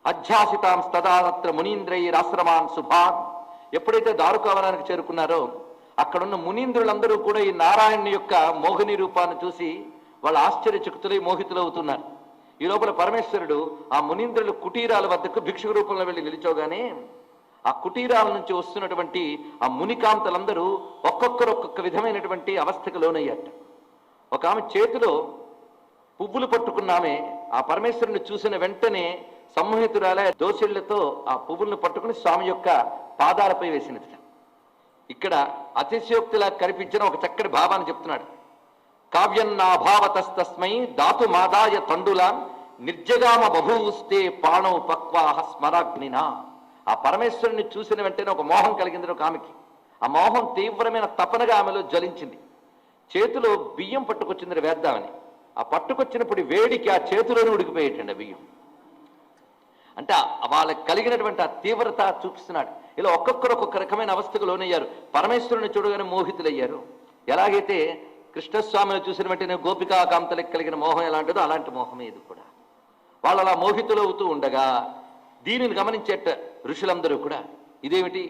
అధ్యాసితాం తదాత్ర మునీంద్రైరాశ్రమాన్ శుభాన్. ఎప్పుడైతే దారుకావనానికి చేరుకున్నారో అక్కడున్న మునీంద్రులందరూ కూడా ఈ నారాయణుని యొక్క మోహిని రూపాన్ని చూసి వాళ్ళు ఆశ్చర్యచకితులై మోహితులవుతున్నారు. ఈ లోపల పరమేశ్వరుడు ఆ మునీంద్రుల కుటీరాల వద్దకు భిక్షుక రూపంలో వెళ్ళి నిలిచోగానే ఆ కుటీరాల నుంచి వస్తున్నటువంటి ఆ మునికాంతలందరూ ఒక్కొక్క విధమైనటువంటి అవస్థకు లోనయ్యాట. ఒక ఆమె చేతిలో పువ్వులు పట్టుకున్నామే ఆ పరమేశ్వరుని చూసిన వెంటనే సంమోహితురాలే దోషుళ్లతో ఆ పువ్వులను పట్టుకుని స్వామి యొక్క పాదాలపై వేసినది. ఇక్కడ అతిశయోక్తిలా కనిపించిన ఒక చక్కటి భావాన్ని చెప్తున్నాడు. కావ్యన్నాభావతస్తస్మై దాతు మాదాయ తండులాన్ నిర్జగామ బభూస్తే పాణౌ పక్వాహ స్మరాగ్నినా. ఆ పరమేశ్వరుని చూసిన వెంటనే ఒక మోహం కలిగింది ఒక ఆమెకి. ఆ మోహం తీవ్రమైన తపనగా ఆమెలో జ్వలించింది. చేతిలో బియ్యం పట్టుకొచ్చింది వేద్దామని. ఆ పట్టుకొచ్చినప్పుడు వేడికి ఆ చేతిలోనే ఉడికిపోయేటండి బియ్యం. అంటే వాళ్ళకి కలిగినటువంటి ఆ తీవ్రత చూపిస్తున్నాడు. ఇలా ఒక్కొక్క రకమైన అవస్థకు లోనయ్యారు. పరమేశ్వరుని చూడగానే మోహితులయ్యారు. ఎలాగైతే కృష్ణస్వామిని చూసిన వెంటనే గోపికా కాంతలకు కలిగిన మోహం ఎలాంటిదో అలాంటి మోహమే ఇది కూడా. వాళ్ళు అలా మోహితులవుతూ ఉండగా దీనిని గమనించేట ఋషులందరూ కూడా ఇదేమిటి,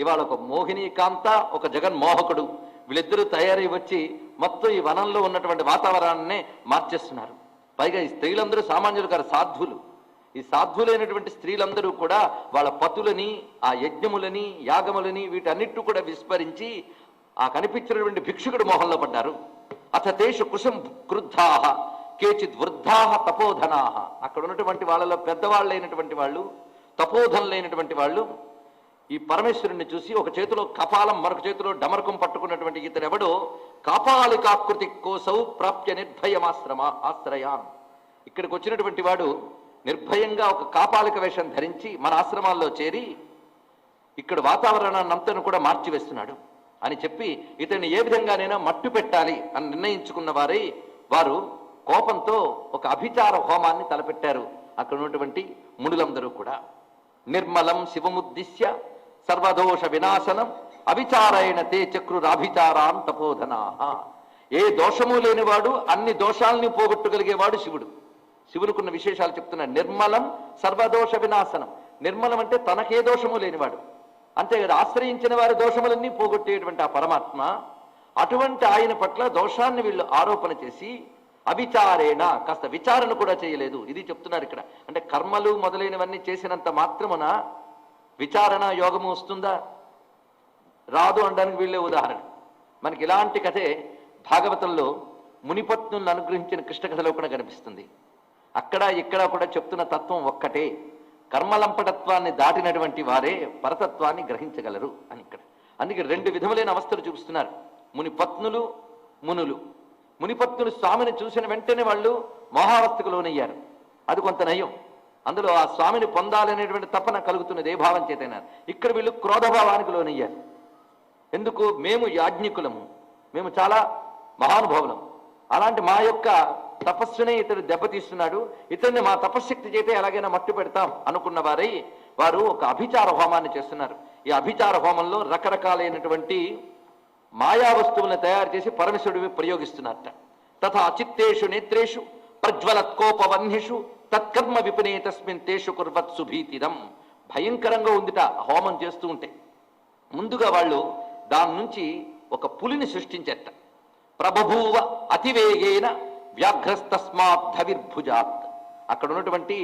ఇవాళ ఒక మోహిని కాంత ఒక జగన్మోహకుడు వీళ్ళిద్దరూ తయారై వచ్చి మొత్తం ఈ వనంలో ఉన్నటువంటి వాతావరణాన్నే మార్చేస్తున్నారు. పైగా ఈ స్త్రీలందరూ సామాన్యులు గారు, సాధువులు. ఈ సాధువులైనటువంటి స్త్రీలందరూ కూడా వాళ్ళ పతులని ఆ యజ్ఞములని యాగములని వీటన్నిటి కూడా విస్మరించి ఆ కనిపించినటువంటి భిక్షుకుడు మోహంలో పడ్డారు. అథ తేషు కుశం క్రుద్ధాః కేచిద్ వృద్ధాః తపోధనాః. అక్కడ ఉన్నటువంటి వాళ్ళలో పెద్దవాళ్ళైనటువంటి వాళ్ళు, తపోధనులైనటువంటి వాళ్ళు ఈ పరమేశ్వరుణ్ణి చూసి ఒక చేతిలో కపాలం మరొక చేతిలో డమరకం పట్టుకున్నటువంటి ఇతనెవడో కాపాలికాకృతి కోసౌ ప్రాప్య ఆశ్రయాన్. ఇక్కడికి వచ్చినటువంటి వాడు నిర్భయంగా ఒక కాపాలిక వేషం ధరించి మన ఆశ్రమాల్లో చేరి ఇక్కడ వాతావరణాన్ని అంతను కూడా మార్చివేస్తున్నాడు అని చెప్పి ఇతన్ని ఏ విధంగానైనా మట్టు పెట్టాలి అని నిర్ణయించుకున్న వారై వారు కోపంతో ఒక అభిచార హోమాన్ని తలపెట్టారు. అక్కడ ఉన్నటువంటి మునులందరూ కూడా నిర్మలం శివముద్దిశ్య సర్వదోష వినాశనం అవిచారైన తే చక్రురాభిచారాన్ తపోధనాః. ఏ దోషము లేనివాడు అన్ని దోషాలని పోగొట్టగలిగేవాడు శివుడు. శివునికున్న విశేషాలు చెప్తున్నాడు. నిర్మలం సర్వదోష వినాశనం. నిర్మలం అంటే తనకే దోషము లేనివాడు, అంతేకాదు ఆశ్రయించిన వారి దోషములన్నీ పోగొట్టేటువంటి ఆ పరమాత్మ. అటువంటి ఆయన పట్ల దోషాన్ని వీళ్ళు ఆరోపణ చేసి అవిచారేణ కాస్త విచారణ కూడా చేయలేదు. ఇది చెప్తున్నారు ఇక్కడ. అంటే కర్మలు మొదలైనవన్నీ చేసినంత మాత్రమున విచారణ యోగము వస్తుందా? రాదు అనడానికి వీళ్ళే ఉదాహరణ. మనకి ఇలాంటి కథే భాగవతంలో మునిపత్నులను అనుగ్రహించిన కృష్ణ కథలో కూడా కనిపిస్తుంది. అక్కడ ఇక్కడ కూడా చెప్తున్న తత్వం ఒక్కటే. కర్మలంపటత్వాన్ని దాటినటువంటి వారే పరతత్వాన్ని గ్రహించగలరు అని ఇక్కడ. అందుకే రెండు విధములైన అవస్థలు చూపిస్తున్నారు. మునిపత్నులు, మునులు. మునిపత్నులు స్వామిని చూసిన వెంటనే వాళ్ళు మోహావస్థకు లోనయ్యారు. అది కొంత నయం. అందులో ఆ స్వామిని పొందాలనేటువంటి తపన కలుగుతున్నది ఏ భావం చేతైనా. ఇక్కడ వీళ్ళు క్రోధభావానికి లోనయ్యారు. ఎందుకు? మేము యాజ్ఞికులము, మేము చాలా మహానుభావులం, అలాంటి మా యొక్క తపస్సునే ఇతడు దెబ్బతీస్తున్నాడు, ఇతన్ని మా తపశ్శక్తి చేతే ఎలాగైనా మట్టు పెడతాం అనుకున్న వారై వారు ఒక అభిచార హోమాన్ని చేస్తున్నారు. ఈ అభిచార హోమంలో రకరకాలైనటువంటి మాయా వస్తువులను తయారు చేసి పరమేశ్వరుడివి ప్రయోగిస్తున్నారట. తథా చిత్తేషు నేత్రేషు ప్రజ్వలత్కోపవన్నిషు తత్కర్మ విపునే తస్మిన్ తేషు కుర్వత్ సుభీతిదం. భయంకరంగా ఉందిట హోమం చేస్తూ ఉంటే. ముందుగా వాళ్ళు దాని నుంచి ఒక పులిని సృష్టించట. ప్రభభూవ అతివేగేన వ్యాఘ్రస్తస్మాత్ ధవిర్భుజాత్. అక్కడ ఉన్నటువంటి